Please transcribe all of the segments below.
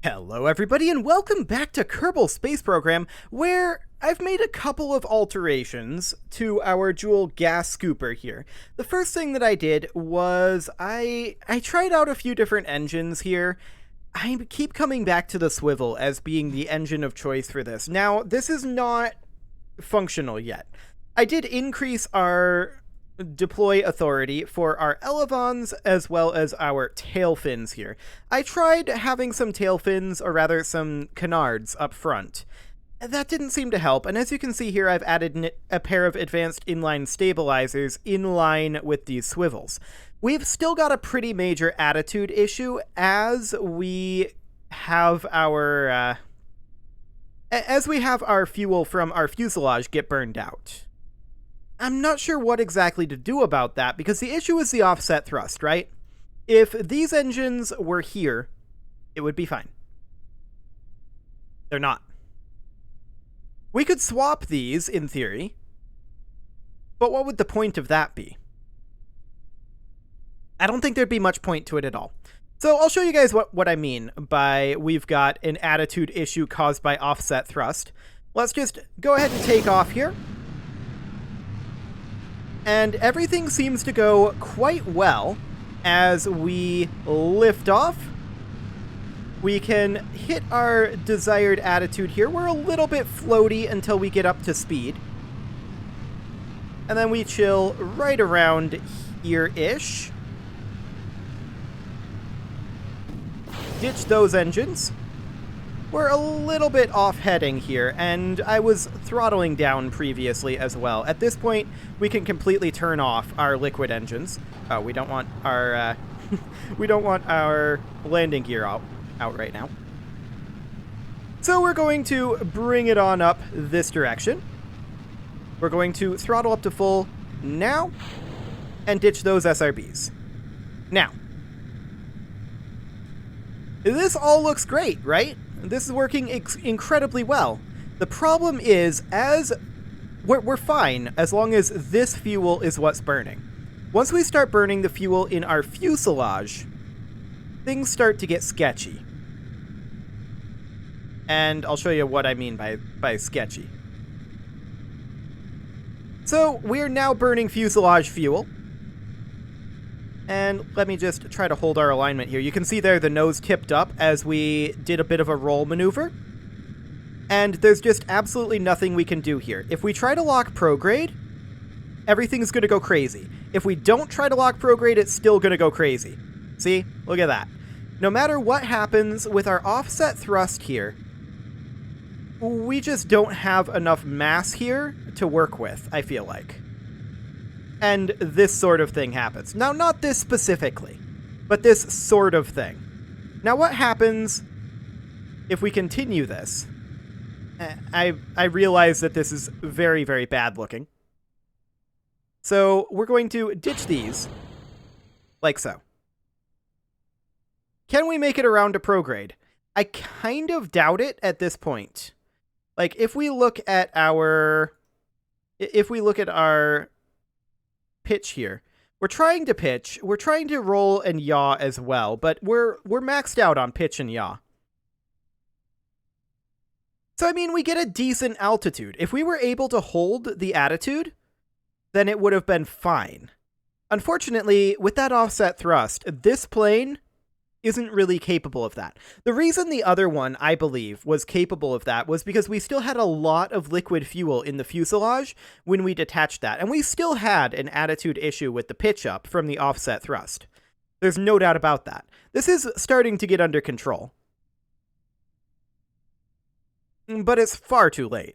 Hello everybody and welcome back to Kerbal Space Program, where I've made a couple of alterations to our Jool gas scooper here. The first thing that I did was I tried out a few different engines here. I keep coming back to the swivel as being the engine of choice for this. Now, this is not functional yet. I did increase our deploy authority for our elevons as well as our tail fins here. I tried having some tail fins, or rather some canards, up front. That didn't seem to help, and as you can see here, I've added a pair of advanced inline stabilizers in line with these swivels. We've still got a pretty major attitude issue as we have our fuel from our fuselage get burned out. I'm not sure what exactly to do about that, because the issue is the offset thrust, right? If these engines were here, it would be fine. They're not. We could swap these, in theory, but what would the point of that be? I don't think there'd be much point to it at all. So I'll show you guys what I mean by we've got an attitude issue caused by offset thrust. Let's just go ahead and take off here. And everything seems to go quite well as we lift off. We can hit our desired attitude here. We're a little bit floaty until we get up to speed. And then we chill right around here-ish. Ditch those engines. We're a little bit off-heading here, and I was throttling down previously as well. At this point, we can completely turn off our liquid engines. Oh, we don't want our we don't want our landing gear out right now. So we're going to bring it on up this direction. We're going to throttle up to full now and ditch those SRBs. Now, this all looks great, right? This is working incredibly well. The problem is, as we're fine as long as this fuel is what's burning. Once we start burning the fuel in our fuselage, things start to get sketchy. And I'll show you what I mean by sketchy. So we're now burning fuselage fuel. And let me just try to hold our alignment here. You can see there the nose tipped up as we did a bit of a roll maneuver. And there's just absolutely nothing we can do here. If we try to lock prograde, everything's going to go crazy. If we don't try to lock prograde, it's still going to go crazy. See? Look at that. No matter what happens with our offset thrust here, we just don't have enough mass here to work with, I feel like. And this sort of thing happens. Now, not this specifically, but this sort of thing. Now, what happens if we continue this? I realize that this is very, very bad looking. So we're going to ditch these, like so. Can we make it around to prograde? I kind of doubt it at this point. Like, if we look at our pitch here. We're trying to pitch. We're trying to roll and yaw as well, but we're maxed out on pitch and yaw. So, I mean, we get a decent altitude. If we were able to hold the attitude, then it would have been fine. Unfortunately, with that offset thrust, this plane isn't really capable of that. The reason the other one, I believe, was capable of that was because we still had a lot of liquid fuel in the fuselage when we detached that, and we still had an attitude issue with the pitch up from the offset thrust. There's no doubt about that. This is starting to get under control. But it's far too late.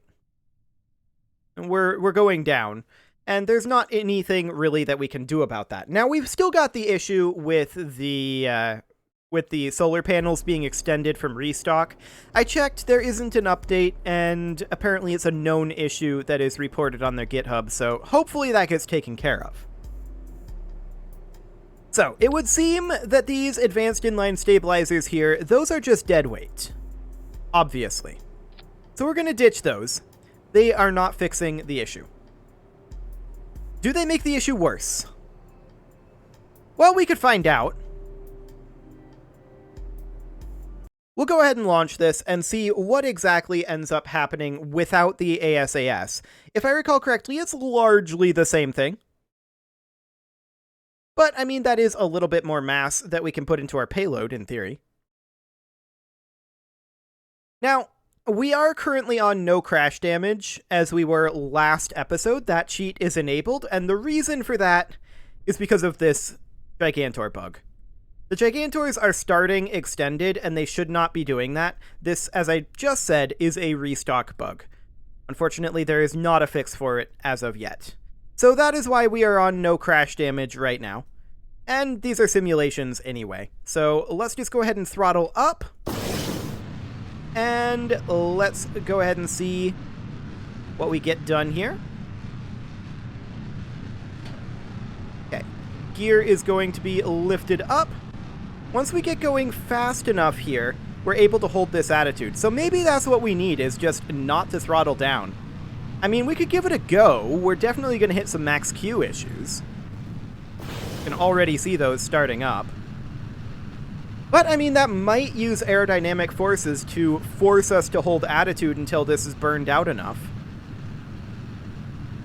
We're going down, and there's not anything really that we can do about that. Now, we've still got the issue with the solar panels being extended from ReStock. I checked, there isn't an update, and apparently it's a known issue that is reported on their GitHub, so hopefully that gets taken care of. So, it would seem that these advanced inline stabilizers here, those are just dead weight. Obviously. So we're going to ditch those. They are not fixing the issue. Do they make the issue worse? Well, we could find out. we'll go ahead and launch this and see what exactly ends up happening without the ASAS. If I recall correctly, it's largely the same thing. But, I mean, that is a little bit more mass that we can put into our payload, in theory. Now, we are currently on no crash damage, as we were last episode. That cheat is enabled, and the reason for that is because of this Gigantor bug. The Gigantors are starting extended, and they should not be doing that. This, as I just said, is a ReStock bug. Unfortunately, there is not a fix for it as of yet. So that is why we are on no crash damage right now. And these are simulations anyway. So let's just go ahead and throttle up. And let's go ahead and see what we get done here. Okay, gear is going to be lifted up. Once we get going fast enough here, we're able to hold this attitude. So maybe that's what we need, is just not to throttle down. I mean, we could give it a go. We're definitely going to hit some max Q issues. You can already see those starting up. But, I mean, that might use aerodynamic forces to force us to hold attitude until this is burned out enough.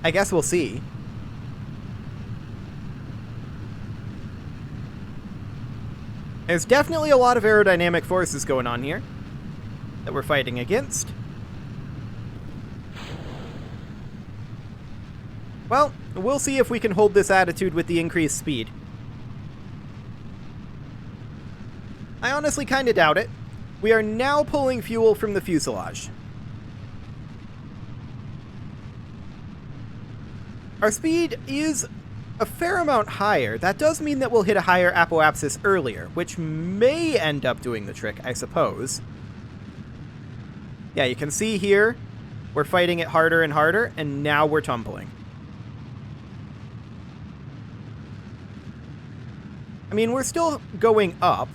I guess we'll see. There's definitely a lot of aerodynamic forces going on here that we're fighting against. Well, we'll see if we can hold this attitude with the increased speed. I honestly kind of doubt it. We are now pulling fuel from the fuselage. Our speed is a fair amount higher. That does mean that we'll hit a higher apoapsis earlier, which may end up doing the trick, I suppose. Yeah, you can see here, we're fighting it harder and harder, and now we're tumbling. I mean, we're still going up.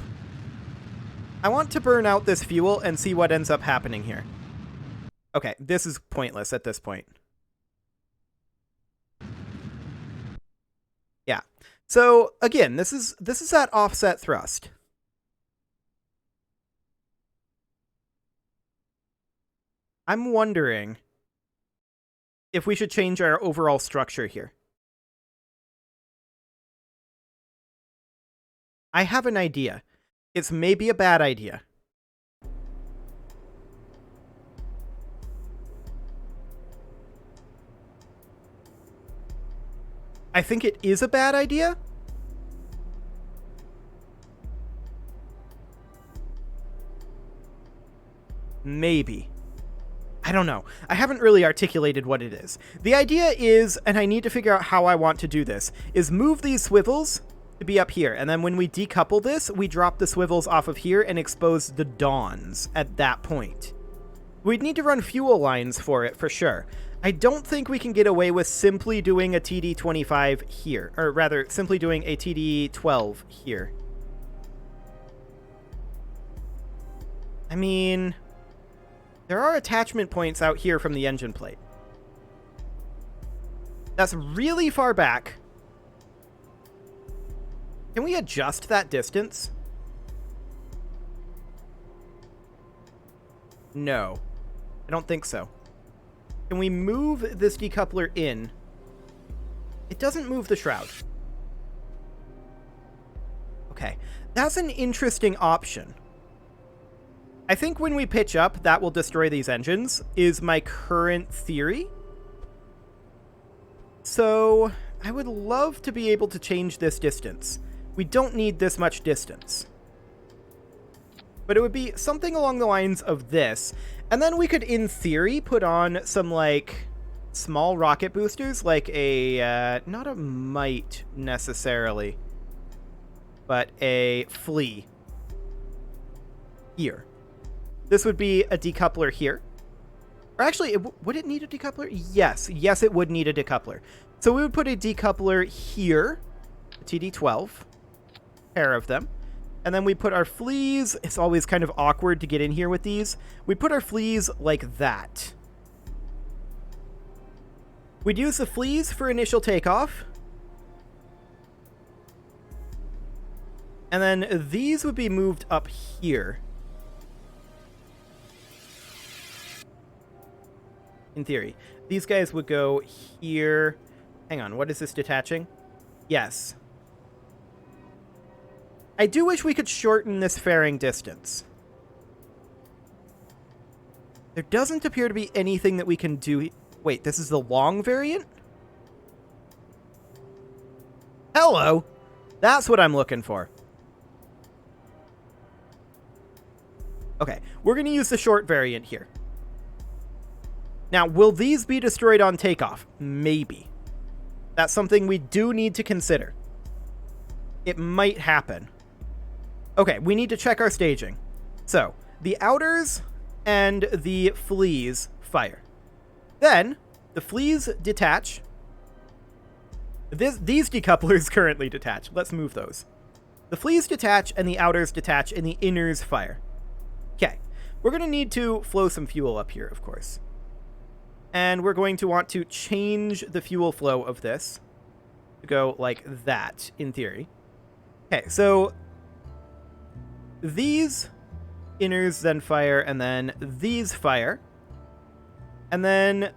I want to burn out this fuel and see what ends up happening here. Okay, this is pointless at this point. Yeah. So, again, this is that offset thrust. I'm wondering if we should change our overall structure here. I have an idea. It's maybe a bad idea. I think it is a bad idea. Maybe. I don't know. I haven't really articulated what it is. The idea is, and I need to figure out how I want to do this, is move these swivels to be up here, and then when we decouple this, we drop the swivels off of here and expose the dawns at that point. We'd need to run fuel lines for it, for sure. I don't think we can get away with simply doing a TD25 here, or rather, simply doing a TD12 here. I mean, there are attachment points out here from the engine plate. That's really far back. Can we adjust that distance? No. I don't think so. Can we move this decoupler in? It doesn't move the shroud. Okay. That's an interesting option. I think when we pitch up, that will destroy these engines, is my current theory. So, I would love to be able to change this distance. We don't need this much distance. But it would be something along the lines of this. And then we could, in theory, put on some, like, small rocket boosters, like a, not a mite, necessarily, but a flea. Here. This would be a decoupler here. Or actually, would it need a decoupler? Yes. Yes, it would need a decoupler. So we would put a decoupler here, a TD12. Pair of them, and then we put our fleas. It's always kind of awkward to get in here with these. We put our fleas like that. We'd use the fleas for initial takeoff, and then these would be moved up here. in theory. These guys would go here. Hang on, what is this detaching? Yes. I do wish we could shorten this fairing distance. There doesn't appear to be anything that we can do. Wait, this is the long variant? Hello! That's what I'm looking for. Okay, we're going to use the short variant here. Now, will these be destroyed on takeoff? Maybe. That's something we do need to consider. It might happen. Okay, we need to check our staging. So, the outers and the fleas fire. Then, the fleas detach. These decouplers currently detach. Let's move those. The fleas detach and the outers detach and the inners fire. Okay, we're going to need to flow some fuel up here, of course. And we're going to want to change the fuel flow of this to go like that, in theory. Okay, so these inners then fire, and then these fire. And then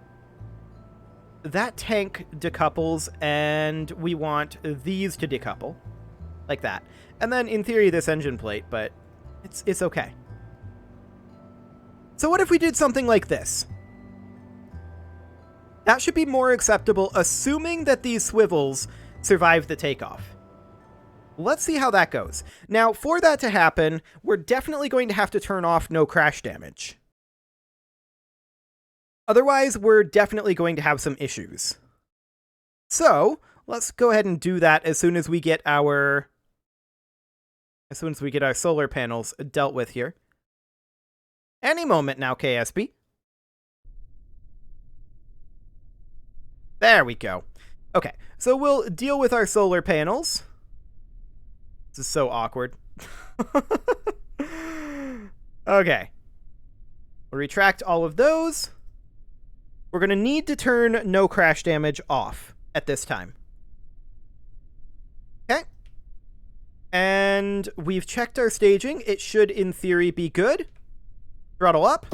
that tank decouples, and we want these to decouple. Like that. And then, in theory, this engine plate, but it's okay. So what if we did something like this? That should be more acceptable, assuming that these swivels survive the takeoff. Let's see how that goes. Now, for that to happen, we're definitely going to have to turn off no crash damage. Otherwise, we're definitely going to have some issues. So, let's go ahead and do that as soon as we get our solar panels dealt with here. Any moment now, KSB. There we go. Okay, so we'll deal with our solar panels. This is so awkward. Okay. We'll retract all of those. We're going to need to turn no crash damage off at this time. Okay. And we've checked our staging. It should, in theory, be good. Throttle up.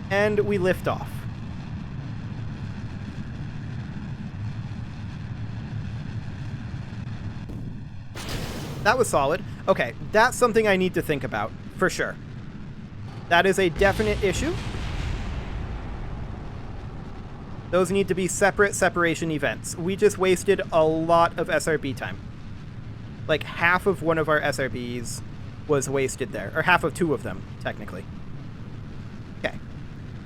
And we lift off. That was solid. Okay, that's something I need to think about, for sure. That is a definite issue. Those need to be separate separation events. We just wasted a lot of SRB time. Like half of one of our SRBs was wasted there. Or half of two of them, technically. Okay.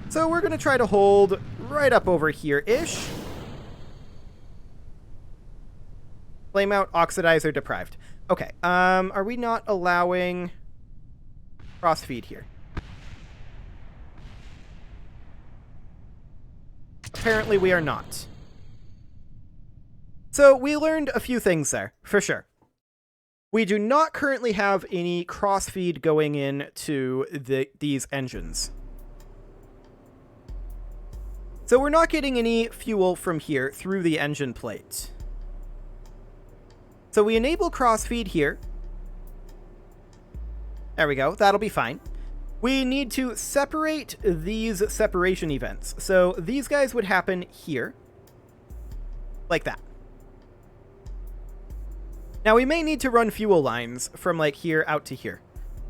So we're going to try to hold right up over here-ish. Flame out, oxidizer deprived. Okay, are we not allowing crossfeed here? Apparently we are not. So we learned a few things there, for sure. We do not currently have any crossfeed going into these engines. So we're not getting any fuel from here through the engine plate. So we enable crossfeed here. There we go. That'll be fine. We need to separate these separation events. So these guys would happen here. Like that. Now we may need to run fuel lines from like here out to here.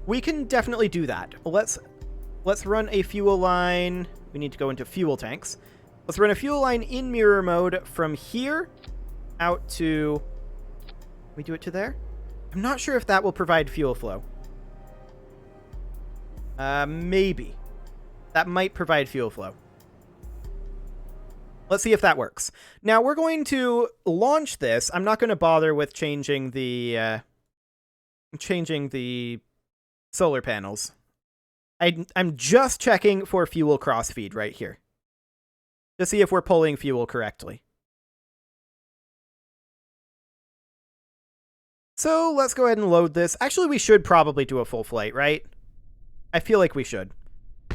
We can definitely do that. Let's run a fuel line. We need to go into fuel tanks. Let's run a fuel line in mirror mode from here out to... We do it to there? I'm not sure if that will provide fuel flow. Maybe. That might provide fuel flow. Let's see if that works. Now, we're going to launch this. I'm not going to bother with changing the solar panels. I'm just checking for fuel crossfeed right here. To see if we're pulling fuel correctly. So let's go ahead and load this. Actually, we should probably do a full flight, right? I feel like we should.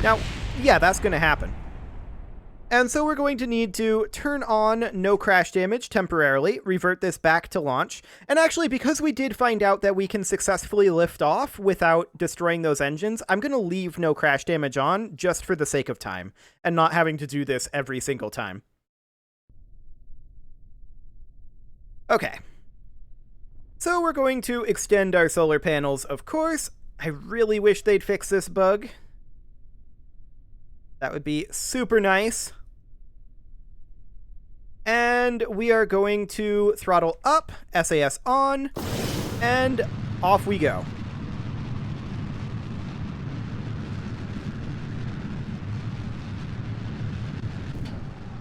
Now, yeah, that's going to happen. And so we're going to need to turn on no crash damage temporarily, revert this back to launch. And actually, because we did find out that we can successfully lift off without destroying those engines, I'm going to leave no crash damage on just for the sake of time and not having to do this every single time. Okay. So we're going to extend our solar panels, of course. I really wish they'd fix this bug. That would be super nice. And we are going to throttle up, SAS on, and off we go.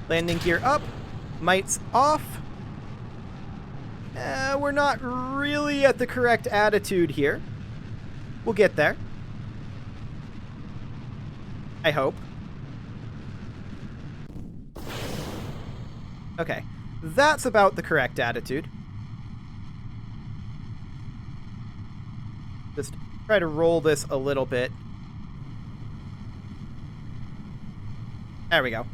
Landing gear up, mites off. We're not really at the correct attitude here. We'll get there. I hope. Okay, that's about the correct attitude. Just try to roll this a little bit. There we go.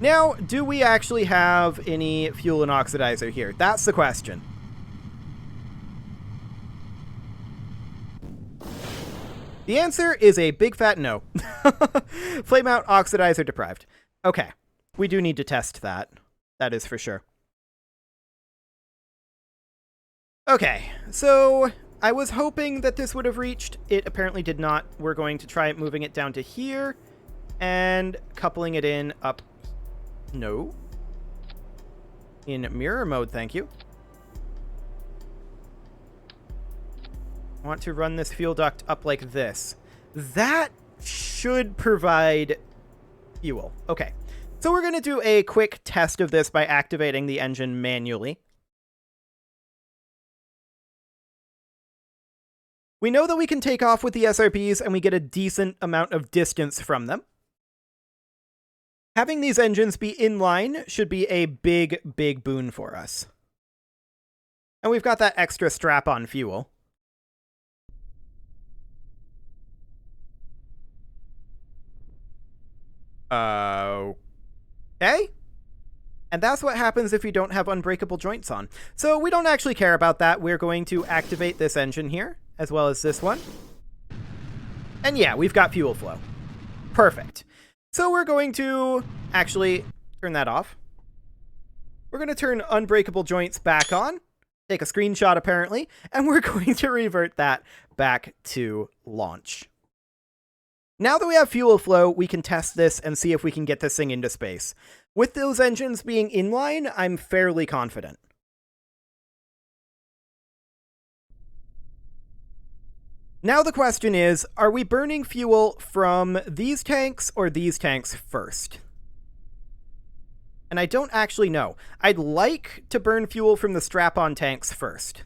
Now, do we actually have any fuel and oxidizer here? That's the question. The answer is a big fat no. Flame out oxidizer deprived. Okay. We do need to test that. That is for sure. Okay, so I was hoping that this would have reached. It apparently did not. We're going to try moving it down to here and coupling it in up. No. In mirror mode, thank you. I want to run this fuel duct up like this. That should provide fuel. Okay. So we're going to do a quick test of this by activating the engine manually. We know that we can take off with the SRBs and we get a decent amount of distance from them. Having these engines be inline should be a big, big boon for us. And we've got that extra strap-on fuel. Okay. And that's what happens if you don't have unbreakable joints on. So we don't actually care about that. We're going to activate this engine here, as well as this one. And yeah, we've got fuel flow. Perfect. So we're going to actually turn that off. We're going to turn unbreakable joints back on, take a screenshot apparently, and we're going to revert that back to launch. Now that we have fuel flow, we can test this and see if we can get this thing into space. With those engines being inline, I'm fairly confident. Now the question is, are we burning fuel from these tanks or these tanks first? And I don't actually know. I'd like to burn fuel from the strap-on tanks first.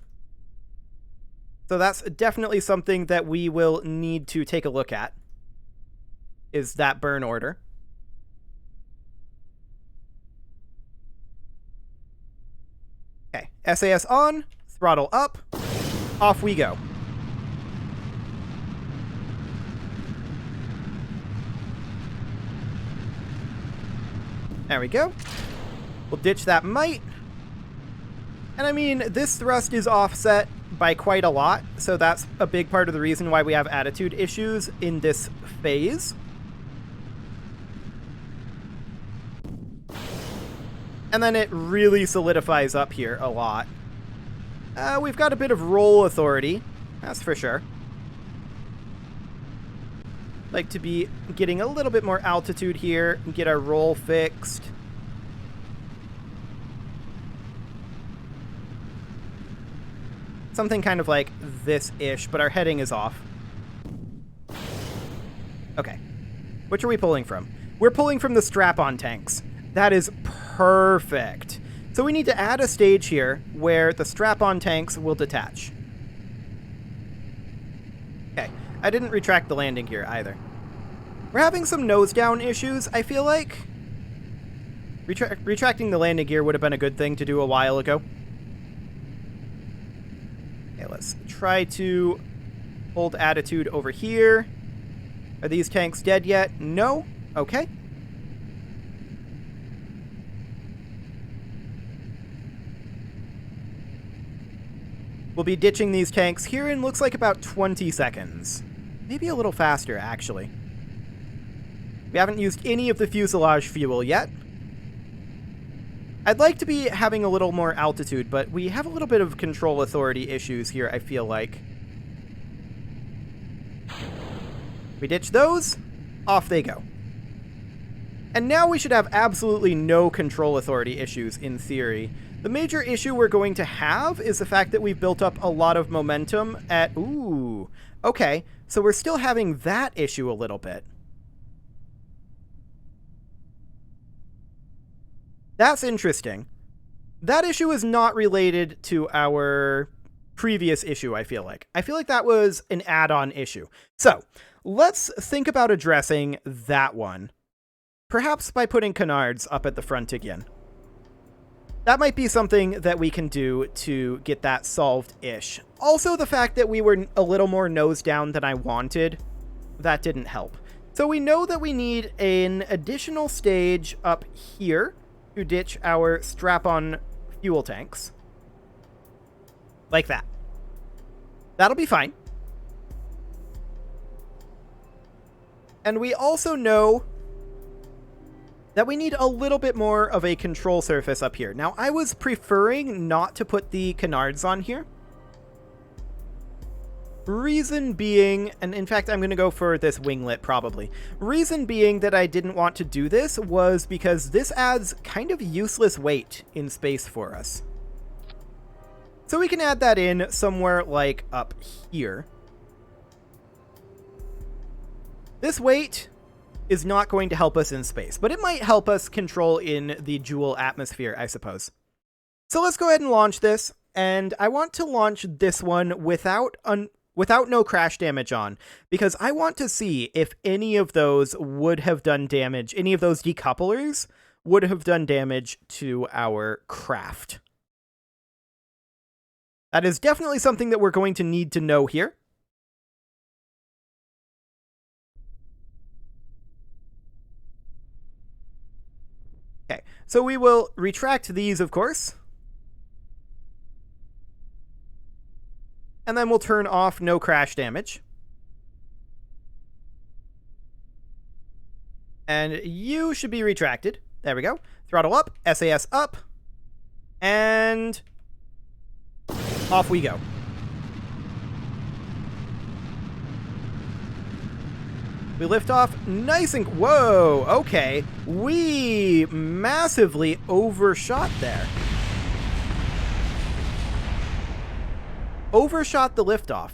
So that's definitely something that we will need to take a look at, is that burn order. Okay, SAS on, throttle up, off we go. There we go. We'll ditch that mite. And I mean, this thrust is offset by quite a lot, so that's a big part of the reason why we have attitude issues in this phase. And then it really solidifies up here a lot. We've got a bit of roll authority, that's for sure. Like to be getting a little bit more altitude here and get our roll fixed. Something kind of like this-ish, but our heading is off. Okay. Which are we pulling from? We're pulling from the strap-on tanks. That is perfect. So we need to add a stage here where the strap-on tanks will detach. Okay. I didn't retract the landing gear either. We're having some nose-down issues, I feel like. Retracting the landing gear would have been a good thing to do a while ago. Okay, let's try to hold attitude over here. Are these tanks dead yet? No? Okay. We'll be ditching these tanks here in looks like about 20 seconds. Maybe a little faster, actually. We haven't used any of the fuselage fuel yet. I'd like to be having a little more altitude, but we have a little bit of control authority issues here, I feel like. We ditch those, off they go. And now we should have absolutely no control authority issues, in theory. The major issue we're going to have is the fact that we've built up a lot of momentum at... Ooh, okay. So we're still having that issue a little bit. That's interesting. That issue is not related to our previous issue, I feel like. I feel like that was an add-on issue. So, let's think about addressing that one. Perhaps by putting canards up at the front again. That might be something that we can do to get that solved-ish. Also, the fact that we were a little more nose down than I wanted, that didn't help. So we know that we need an additional stage up here to ditch our strap-on fuel tanks. Like that. That'll be fine. And we also know that we need a little bit more of a control surface up here. Now, I was preferring not to put the canards on here. Reason being, and in fact, I'm going to go for this winglet probably. Reason being that I didn't want to do this was because this adds kind of useless weight in space for us. So we can add that in somewhere like up here. This weight is not going to help us in space, but it might help us control in the Jool atmosphere, I suppose. So let's go ahead and launch this, and I want to launch this one without no crash damage on, because I want to see if any of those would have done damage, any of those decouplers would have done damage to our craft. That is definitely something that we're going to need to know here. Okay, so we will retract these, of course. And then we'll turn off no crash damage. And you should be retracted. There we go. Throttle up, SAS up, and off we go. We lift off nice and... Whoa, okay. We massively overshot there. Overshot the liftoff.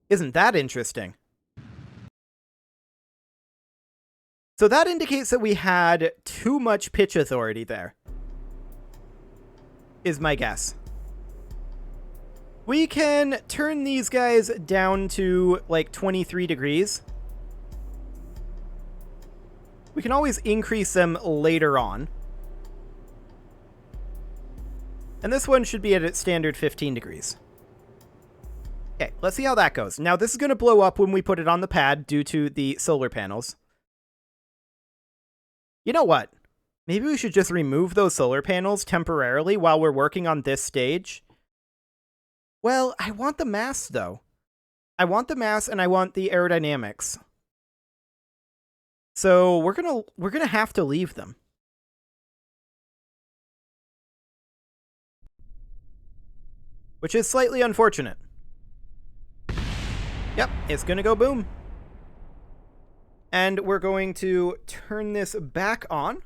Isn't that interesting? So that indicates that we had too much pitch authority there, is my guess. We can turn these guys down to like 23 degrees. We can always increase them later on. And this one should be at its standard 15 degrees. Okay, let's see how that goes. Now, this is going to blow up when we put it on the pad due to the solar panels. You know what? Maybe we should just remove those solar panels temporarily while we're working on this stage. Well, I want the mass, though. I want the mass and I want the aerodynamics. So we're gonna have to leave them. Which is slightly unfortunate. Yep, it's gonna go boom. And we're going to turn this back on.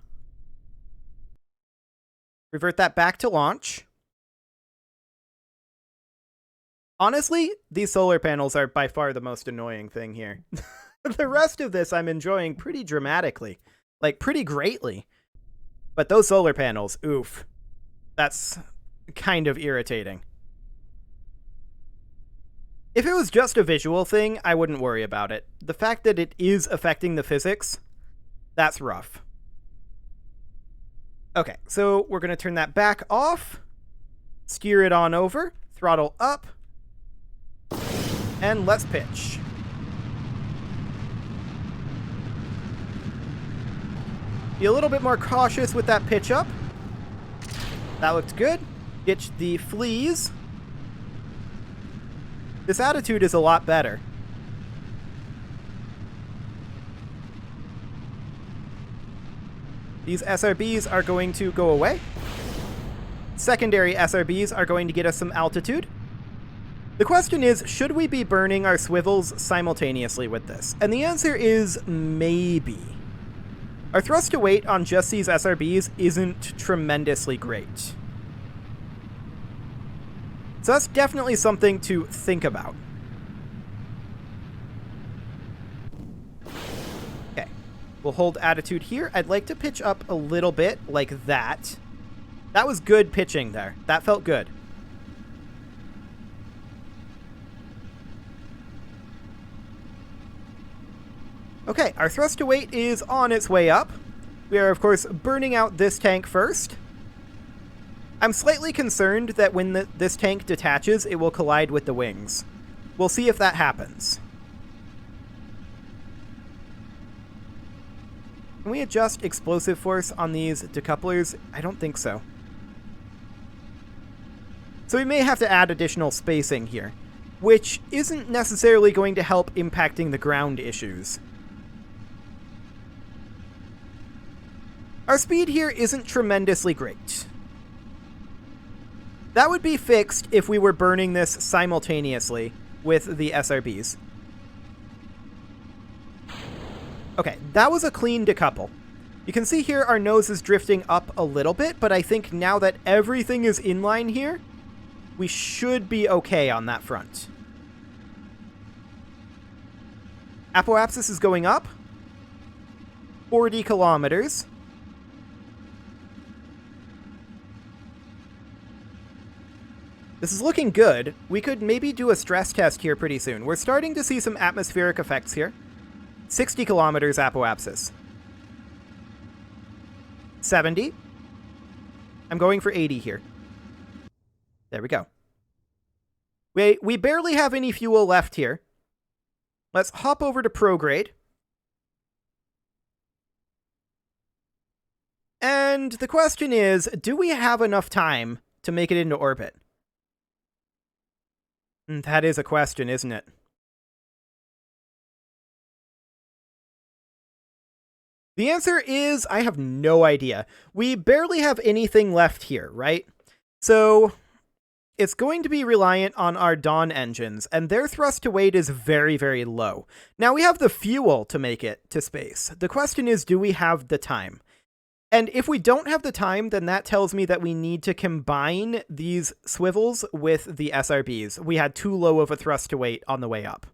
Revert that back to launch. Honestly, these solar panels are by far the most annoying thing here. The rest of this I'm enjoying pretty dramatically. Like, pretty greatly. But those solar panels, oof. That's kind of irritating. If it was just a visual thing, I wouldn't worry about it. The fact that it is affecting the physics, that's rough. Okay, so we're going to turn that back off. Steer it on over. Throttle up. And let's pitch. Be a little bit more cautious with that pitch up. That looked good. Ditch the fleas. This attitude is a lot better. These SRBs are going to go away. Secondary SRBs are going to get us some altitude. The question is, should we be burning our swivels simultaneously with this? And the answer is maybe. Our thrust to weight on just these SRBs isn't tremendously great. So that's definitely something to think about. Okay, we'll hold attitude here. I'd like to pitch up a little bit like that. That was good pitching there. That felt good. Okay, our thrust to weight is on its way up. We are, of course, burning out this tank first. I'm slightly concerned that when this tank detaches, it will collide with the wings. We'll see if that happens. Can we adjust explosive force on these decouplers? I don't think so. So we may have to add additional spacing here, which isn't necessarily going to help impacting the ground issues. Our speed here isn't tremendously great. That would be fixed if we were burning this simultaneously with the SRBs. Okay, that was a clean decouple. You can see here our nose is drifting up a little bit, but I think now that everything is in line here, we should be okay on that front. Apoapsis is going up. 40 kilometers. This is looking good. We could maybe do a stress test here pretty soon. We're starting to see some atmospheric effects here. 60 kilometers apoapsis. 70. I'm going for 80 here. There we go. We barely have any fuel left here. Let's hop over to prograde. And the question is, do we have enough time to make it into orbit? That is a question, isn't it? The answer is, I have no idea. We barely have anything left here, right? So it's going to be reliant on our Dawn engines, and their thrust to weight is very, very low. Now, we have the fuel to make it to space. The question is, do we have the time? And if we don't have the time, then that tells me that we need to combine these swivels with the SRBs. We had too low of a thrust to weight on the way up.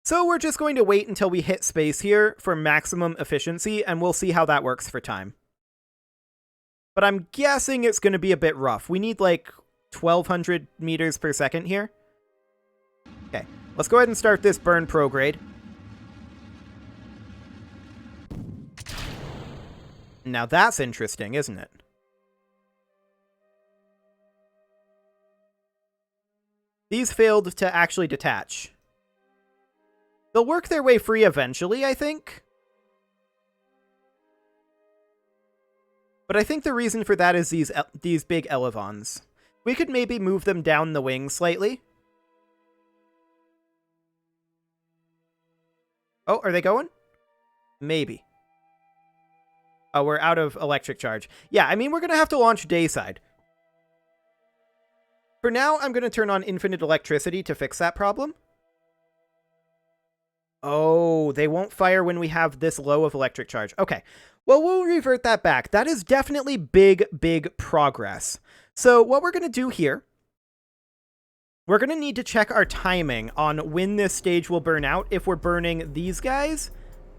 So we're just going to wait until we hit space here for maximum efficiency, and we'll see how that works for time. But I'm guessing it's going to be a bit rough. We need like 1,200 meters per second here. Okay, let's go ahead and start this burn prograde. Now that's interesting, isn't it? These failed to actually detach. They'll work their way free eventually, I think. But I think the reason for that is these big elevons. We could maybe move them down the wing slightly. Oh, are they going? Maybe. Oh, we're out of electric charge. Yeah, I mean, we're going to have to launch dayside. For now, I'm going to turn on infinite electricity to fix that problem. Oh, they won't fire when we have this low of electric charge. Okay, well, we'll revert that back. That is definitely big, big progress. So what we're going to do here, we're going to need to check our timing on when this stage will burn out if we're burning these guys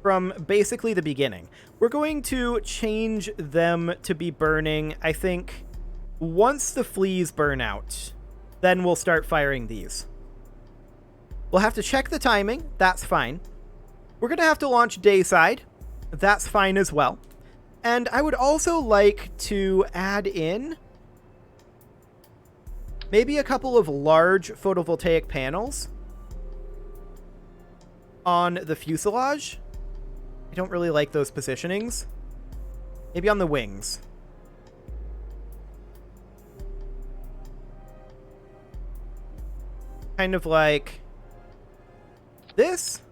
from basically the beginning. We're going to change them to be burning, I think, once the fleas burn out. Then we'll start firing these. We'll have to check the timing. That's fine. We're going to have to launch dayside. That's fine as well. And I would also like to add in maybe a couple of large photovoltaic panels on the fuselage. I don't really like those positionings. Maybe on the wings. kind of like this.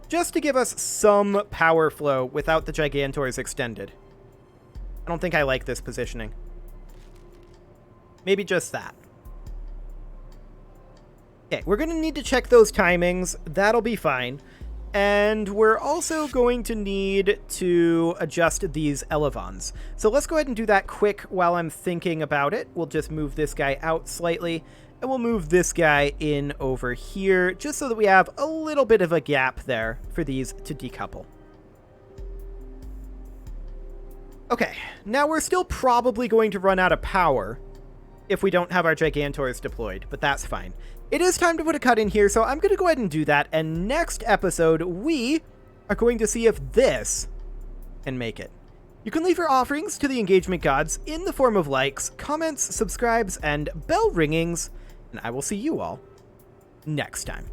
Just to give us some power flow without the Gigantors extended. I don't think I like this positioning. Maybe just that. Okay, we're going to need to check those timings. That'll be fine. And we're also going to need to adjust these elevons. So let's go ahead and do that quick while I'm thinking about it. We'll just move this guy out slightly, and we'll move this guy in over here, just so that we have a little bit of a gap there for these to decouple. Okay, now we're still probably going to run out of power if we don't have our Gigantors deployed, but that's fine. It is time to put a cut in here, so I'm going to go ahead and do that, and next episode, we are going to see if this can make it. You can leave your offerings to the engagement gods in the form of likes, comments, subscribes, and bell ringings, and I will see you all next time.